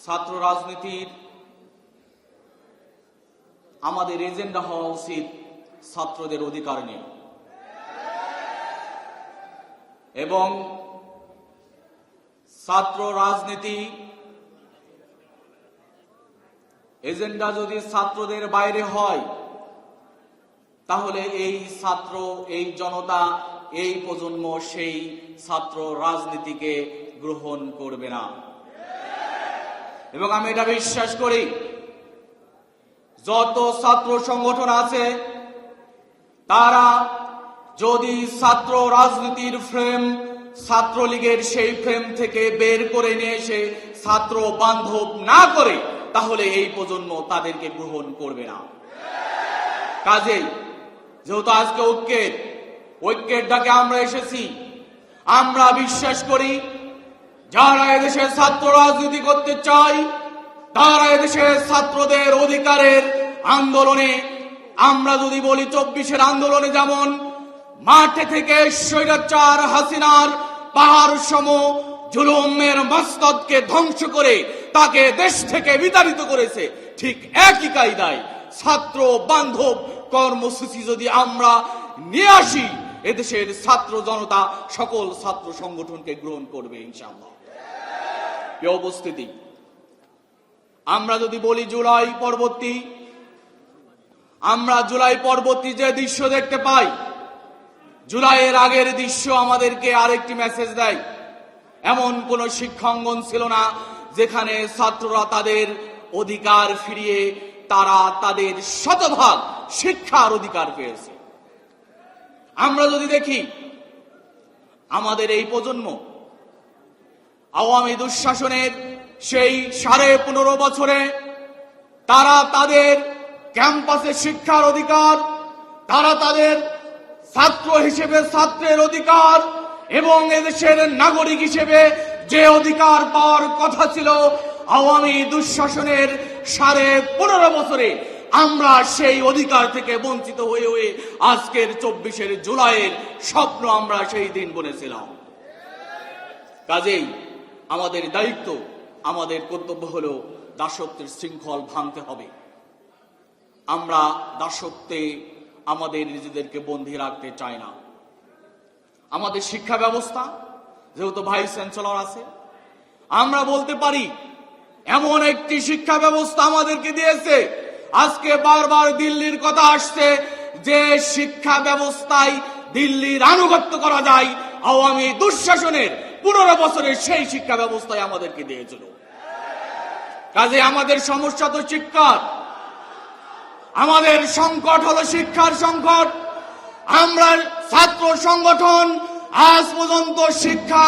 ছাত্র রাজনীতির আমাদের এজেন্ডা হওয়া উচিত ছাত্রদের অধিকার নিয়ে, এবং ছাত্র রাজনীতি এজেন্ডা যদি ছাত্রদের বাইরে হয় তাহলে এই ছাত্র, এই জনতা, এই প্রজন্ম সেই ছাত্র রাজনীতিকে গ্রহণ করবে না। এবং আমি এটা বিশ্বাস করি, যত ছাত্র সংগঠন আছে তারা যদি ছাত্র রাজনীতির ফ্রেম, ছাত্রলীগের সেই ফ্রেম থেকে বের করে নিয়ে এসে ছাত্র বান্ধব না করে তাহলে এই প্রজন্ম তাদেরকে গ্রহণ করবে না। কাজেই যেহেতু আজকে ঐক্যের ডাকে আমরা এসেছি, আমরা বিশ্বাস করি যারা এদেশে ছাত্র রাজনীতি করতে চায় তারা এদেশে ছাত্রদের অধিকারের আন্দোলনে, আমরা যদি বলি 24-এর আন্দোলনে যেমন মাঠে থেকে স্বৈরাচার হাসিনার পাহাড় সম জুলুমের মস্তদকে ধ্বংস করে তাকে দেশ থেকে বিতাড়িত করেছে, ঠিক একই কায়দায় ছাত্র বান্ধব কর্মসূচি যদি আমরা নিয়ে আসি এদেশের ছাত্র জনতা সকল ছাত্র সংগঠনকে গ্রহণ করবে ইনশাআল্লাহ। এই উপস্থিতি আমরা যদি বলি জুলাই পরবর্তী যে দৃশ্য দেখতে পাই, জুলাইয়ের আগের দৃশ্য আমাদেরকে আরেকটি মেসেজ দেয়। এমন কোন শিক্ষাঙ্গন ছিল না যেখানে ছাত্ররা তাদের অধিকার ফিরিয়ে তারা তাদের শতভাগ শিক্ষার অধিকার পেয়েছে। আমরা যদি দেখি আমাদের এই প্রজন্ম আওয়ামী দুঃশাসনের সেই 15.5 বছরে তারা তাদের ক্যাম্পাসে শিক্ষার অধিকার, তারা তাদের ছাত্র হিসেবে ছাত্রের অধিকার এবং এদেশের নাগরিক হিসেবে যে অধিকার পাওয়ার কথা ছিল আওয়ামী দুঃশাসনের 15.5 বছরে, আমরা সেই অধিকার থেকে বঞ্চিত হয়ে হয়ে আজকের 24 জুলাইয়ের স্বপ্ন আমরা সেই দিন বলেছিলাম। কাজেই আমাদের দায়িত্ব, আমাদের কর্তব্য হলো দাসত্বের শৃঙ্খল ভাঙতে হবে। আমরা দাসত্বে আমাদের নিজেদেরকে বন্দী রাখতে চাই না। আমাদের শিক্ষা ব্যবস্থা, যেহেতু ভাইস চ্যান্সেলর আছে, আমরা বলতে পারি এমন একটি শিক্ষা ব্যবস্থা আমাদেরকে দিয়েছে। আজকে বারবার দিল্লির কথা আসছে যে শিক্ষা ব্যবস্থায় দিল্লির আনুগত্য করা যায়, আওয়ামী দুঃশাসনের 15 বছরের সেই শিক্ষা ব্যবস্থায় আমাদেরকে দিয়েছিল। কাজে আমাদের সমস্যা তো শিক্ষার, আমাদের সংকট হলো শিক্ষার সংকট। আমরা ছাত্র সংগঠন আজ পর্যন্ত শিক্ষা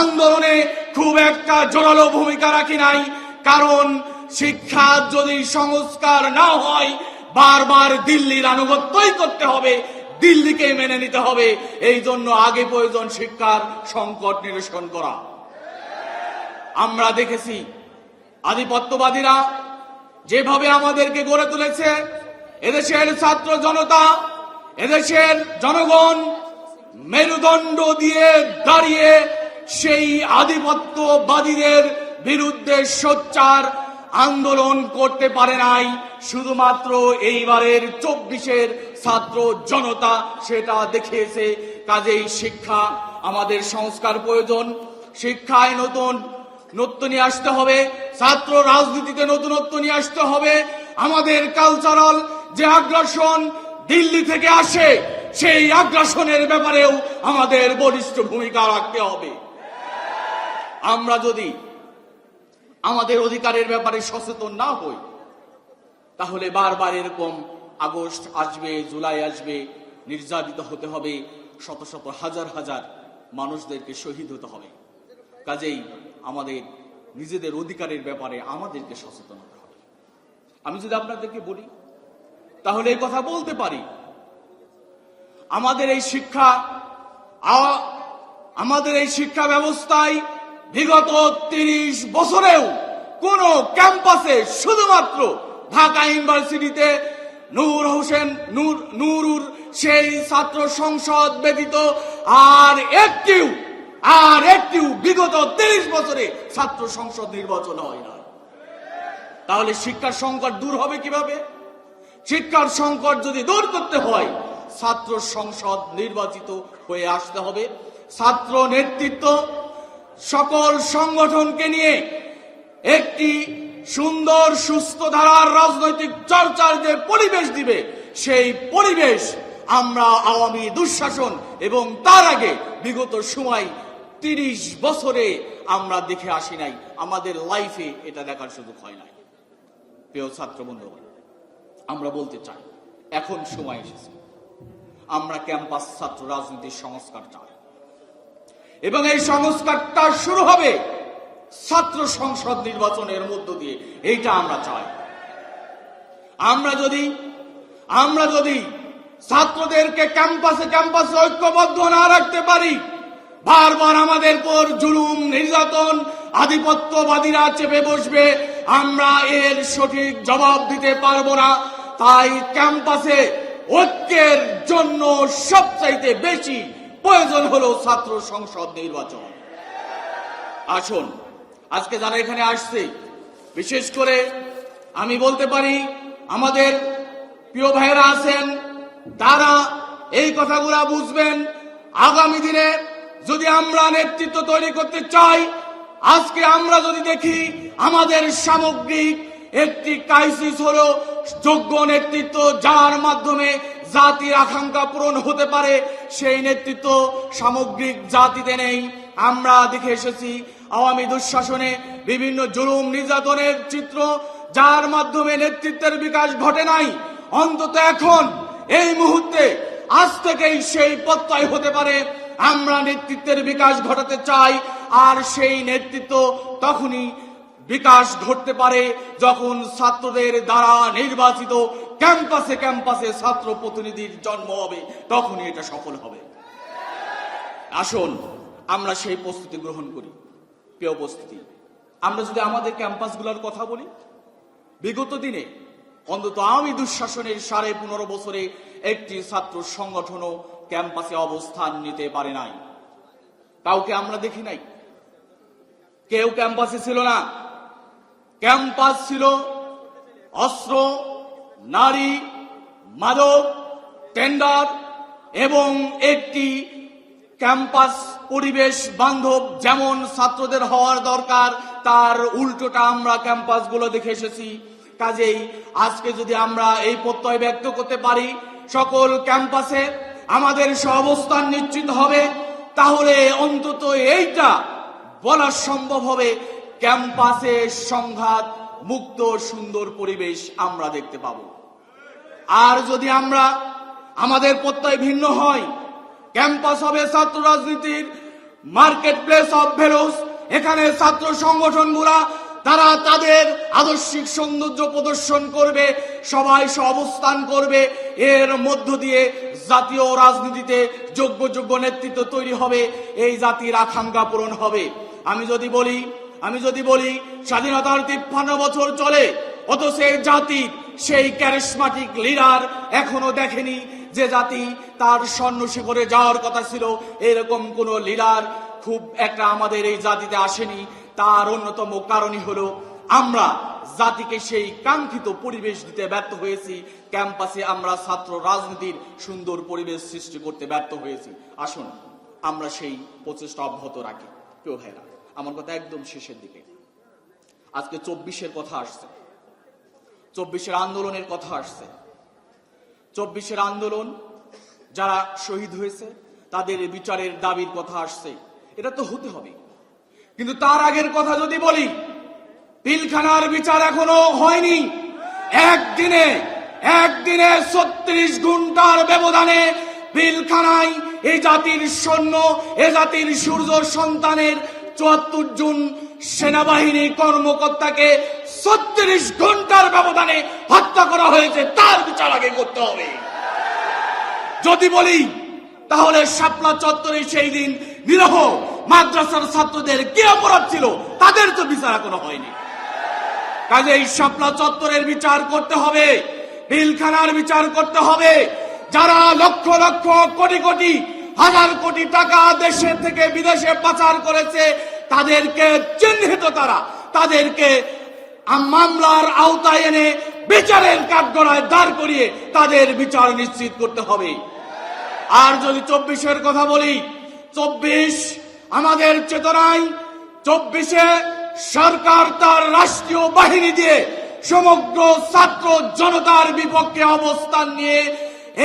আন্দোলনে খুব একটা জোরালো ভূমিকা রাখি নাই, কারণ শিক্ষা যদি সংস্কার না হয় বারবার দিল্লির আনুগত্যই করতে হবে, দিল্লিকে মেনে নিতে হবে। এই জন্য আগে প্রয়োজন শিক্ষার সংকট নিরসন করা। আমরা দেখেছি আধিপত্যবাদীরা যেভাবে আমাদেরকে গড়ে তুলেছে, এদেশের ছাত্র জনতা, এদেশের জনগণ মেরুদণ্ড দিয়ে দাঁড়িয়ে সেই আধিপত্যবাদীদের বিরুদ্ধে সোচ্চার আন্দোলন করতে পারে নাই। শুধুমাত্র এইবারের 24-এর ছাত্র জনতা সেটা দেখিয়েছে। কাজেই শিক্ষা, আমাদের সংস্কার প্রয়োজন। শিক্ষায় নতুনত্ব নিয়ে আসতে হবে, ছাত্র রাজনীতিতে নতুনত্ব নিয়ে আসতে হবে। আমাদের কালচারাল যে আগ্রাসন দিল্লি থেকে আসে, সেই আগ্রাসনের ব্যাপারেও আমাদের বলিষ্ঠ ভূমিকা রাখতে হবে। আমরা যদি আমাদের অধিকারের ব্যাপারে সচেতন না হই তাহলে বারবার এরকম আগস্ট আসবে, জুলাই আসবে, নির্যাতিত হতে হবে, শত শত হাজার হাজার মানুষদেরকে শহীদ হতে হবে। কাজেই আমাদের নিজেদের অধিকারের ব্যাপারে আমাদেরকে সচেতন হতে হবে। আমি যদি আপনাদেরকে বলি তাহলে এই কথা বলতে পারি, আমাদের এই শিক্ষা ব্যবস্থায় বিগত 30 বছরেও কোন ক্যাম্পাসে, শুধুমাত্র ঢাকা ইউনিভার্সিটিতে নুরুর সেই ছাত্র সংসদ ব্যতীত আর একটিও বিগত 30 বছরে ছাত্র সংসদ নির্বাচন হয় না। তাহলে শিক্ষার সংকট দূর হবে কিভাবে? শিক্ষার সংকট যদি দূর করতে হয়, ছাত্র সংসদ নির্বাচিত হয়ে আসতে হবে। ছাত্র নেতৃত্ব সকল সংগঠনকে নিয়ে একটি সুন্দর সুস্থ ধারার রাজনৈতিক চর্চার যে পরিবেশ দিবে, সেই পরিবেশ আমরা আওয়ামী দুঃশাসন এবং তার আগে বিগত সময় 30 বছরে আমরা দেখে আসি নাই। আমাদের লাইফে এটা দেখার সুযোগ হয় নাই। প্রিয় ছাত্র বন্ধুগণ, আমরা বলতে চাই এখন সময় এসেছে, আমরা ক্যাম্পাস ছাত্র রাজনীতির সংস্কার চাই এবং এই সংস্কারটা শুরু হবে ছাত্র সংসদ নির্বাচনের মধ্য দিয়ে। এইটা আমরা চাই। আমরা যদি ছাত্রদেরকে ক্যাম্পাসে ঐক্যবদ্ধ না রাখতে পারি, বারবার আমাদের পর জুলুম নির্যাতন আধিপত্যবাদীরা চেপে বসবে, আমরা এর সঠিক জবাব দিতে পারবো না। তাই ক্যাম্পাসে ঐক্যের জন্য সবচাইতে বেশি প্রয়োজন হলো ছাত্র সংসদ নির্বাচন। আসুন, আজকে যারা এখানে আসছে, বিশেষ করে আমি বলতে পারি আমাদের প্রিয় ভাইয়েরা আছেন, তারা এই কথাগুলা বুঝবেন। আগামী দিনে যদি আমরা নেতৃত্ব তৈরি করতে চাই, আজকে আমরা যদি দেখি আমাদের সামগ্রিক একটি ক্রাইসিস হলো যোগ্য নেতৃত্ব, যার মাধ্যমে জাতির আকাঙ্ক্ষা পূরণ হতে পারে, সেই নেতৃত্ব সামগ্রিক জাতিতে নেই। আমরা দেখে এসেছি আওয়ামী দুঃশাসনে বিভিন্ন জুলুম নির্যাতনের চিত্র, যার মাধ্যমে নেতৃত্বের বিকাশ ঘটে নাই। অন্তত এখন এই মুহূর্তে আজ থেকেই সেই প্রত্যয় হতে পারে। আমরা নেতৃত্বের বিকাশ ঘটাতে চাই, আর সেই নেতৃত্ব তখনই বিকাশ ঘটতে পারে যখন ছাত্রদের দ্বারা নির্বাচিত ক্যাম্পাসে ছাত্র প্রতিনিধির জন্ম হবে, তখনই এটা সফল হবে। আসুন আমরা সেই প্রস্তুতি গ্রহণ করি। প্রিয় উপস্থিতি, আমরা যদি আমাদের ক্যাম্পাসগুলোর কথা বলি, বিগত দিনে অন্তত আওয়ামী দুঃশাসনের 15.5 বছরে একটি ছাত্র সংগঠনও ক্যাম্পাসে অবস্থান নিতে পারে নাই। কাউকে আমরা দেখি নাই, কেউ ক্যাম্পাসে ছিল না। ক্যাম্পাস ছিল অস্ত্র, নারী, মাদক, টেন্ডার এবং একটি ক্যাম্পাস পরিবেশ বান্ধব যেমন ছাত্রদের হওয়ার দরকার, তার উল্টোটা আমরা ক্যাম্পাসগুলো দেখে এসেছি। কাজেই আজকে যদি আমরা এই প্রত্যয় ব্যক্ত করতে পারি সকল ক্যাম্পাসে আমাদের সহাবস্থান নিশ্চিত হবে, তাহলে অন্তত এইটা বলা সম্ভব হবে ক্যাম্পাসে সংঘাত মুক্ত সুন্দর পরিবেশ আমরা দেখতে পাবো। আর যদি আমাদের প্রত্যয় ভিন্ন হয়, ক্যাম্পাস হবে ছাত্র রাজনীতির মার্কেট প্লেস অফ ভ্যালুস। এখানে ছাত্র সংগঠনগুলা তারা তাদের আদর্শিক সৌন্দর্য প্রদর্শন করবে, সবাই অবস্থান করবে, এর মধ্য দিয়ে জাতীয় রাজনীতিতে যোগ্য নেতৃত্ব তৈরি হবে, এই জাতির আকাঙ্ক্ষা পূরণ হবে। আমি যদি বলি স্বাধীনতার 53 বছর চলে, অথচ এই জাতির সেই ক্যারিসমাটিক লিডার এখনো দেখেনি। যে জাতি তার স্বর্ণ শিখরে যাওয়ার কথা ছিল, এরকম কোন লিডার খুব একটা আমাদের এই জাতিতে আসেনি। তার অন্যতম কারণই হলো আমরা জাতিকে সেই কাঙ্ক্ষিত পরিবেশ দিতে ব্যর্থ হয়েছি। ক্যাম্পাসে আমরা ছাত্র রাজনীতির সুন্দর পরিবেশ সৃষ্টি করতে ব্যর্থ হয়েছি। আসুন আমরা সেই প্রচেষ্টা অব্যাহত রাখি। প্রিয় ভাইরা, আমার কথা একদম শেষের দিকে। আজকে 24-এর কথা আসছে, 24-এর আন্দোলনের কথা আসছে। 24-এর আন্দোলন যারা শহীদ হয়েছে তাদের বিচারের দাবির কথা আসছে। এটা তো হতে হবে, কিন্তু তার আগের কথা যদি বলি, পিলখানার বিচার এখনো হয়নি। একদিনে 36 ঘন্টার ব্যবধানে পিলখানায় এই জাতির সৈন্য, এ জাতির সূর্য সন্তানের 74 জন সেনাবাহিনী কর্মকর্তাকে 36 ঘন্টার ব্যবধানে হত্যা করা হয়েছে। তার বিচার আগে করতে হবে। যদি বলি তাহলে শাপলা চত্বরে সেই দিন নিরহ মাদ্রাসার ছাত্রদের কি অপরাধ ছিল, তাদের তো বিচার এখনো হয়নি। কাজে এই শাপলা চত্বরের বিচার করতে হবে, পিলখানার বিচার করতে হবে। যারা লক্ষ লক্ষ কোটি হাজার কোটি টাকা দেশে থেকে বিদেশে পাচার করেছে, তাদেরকে চিহ্নিত, তাদেরকে মামলার আওতায় এনে বিচারের কাঠগড়ায় দাঁড় করিয়ে তাদের বিচার নিশ্চিত করতে হবে। আর যদি 24-এর কথা বলি, 24 আমাদের চেতনায়, 24-এ সরকার তার রাষ্ট্রীয় বাহিনী দিয়ে সমগ্র ছাত্র জনতার বিপক্ষে অবস্থান নিয়ে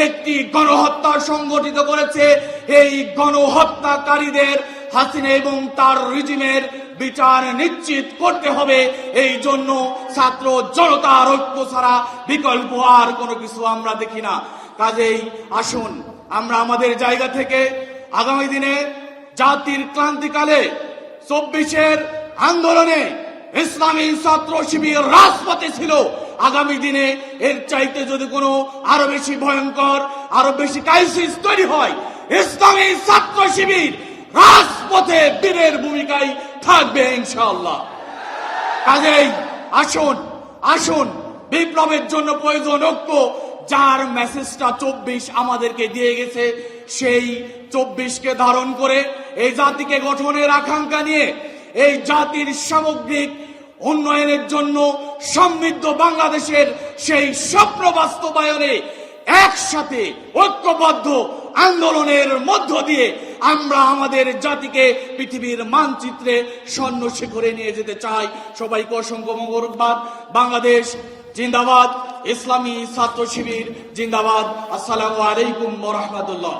একটি গণহত্যা সংগঠিত করেছে। এই গণহত্যাকারীদের হাসিনা এবং তার রিজিমের বিচার নিশ্চিত করতে হবে। এই জন্য ছাত্র জনতার ঐক্য ছাড়া বিকল্প আর কোনো কিছু আমরা দেখি না। কাজেই আসুন আমরা আমাদের জায়গা থেকে আগামী দিনে জাতির ক্রান্তিকালে 24-এর আন্দোলনে ইসলামী ছাত্র শিবির রাজপথে ছিল। আগামী দিনে এর চাইতে যদি কোনো আরো বেশি ভয়ঙ্কর, আরো বেশি ক্রাইসিস তৈরি হয়, ইসলামী ছাত্র শিবির রাজপথে বীরের ভূমিকায় থাকবে ইনশাআল্লাহ। কাজেই আসুন আসুন বিপ্লবের জন্য প্রয়োজন ঐক্য। যার মেসেজটা 24 আমাদেরকে দিয়ে গেছে, সেই 24-কে ধারণ করে এই জাতিকে গঠনের আকাঙ্ক্ষা নিয়ে এই জাতির সামগ্রিক উন্নয়নের জন্য সমৃদ্ধ বাংলাদেশের সেই স্বপ্ন বাস্তবায়নে একসাথে ঐক্যবদ্ধ আন্দোলনের মধ্য দিয়ে আমরা আমাদের জাতিকে পৃথিবীর মানচিত্রে স্বর্ণ শিখরে নিয়ে যেতে চাই। সবাইকে অসংখ্য মোবারকবাদ। বাংলাদেশ জিন্দাবাদ, ইসলামী ছাত্র শিবির জিন্দাবাদ। আসসালামু আলাইকুম ওয়া রাহমাতুল্লাহ।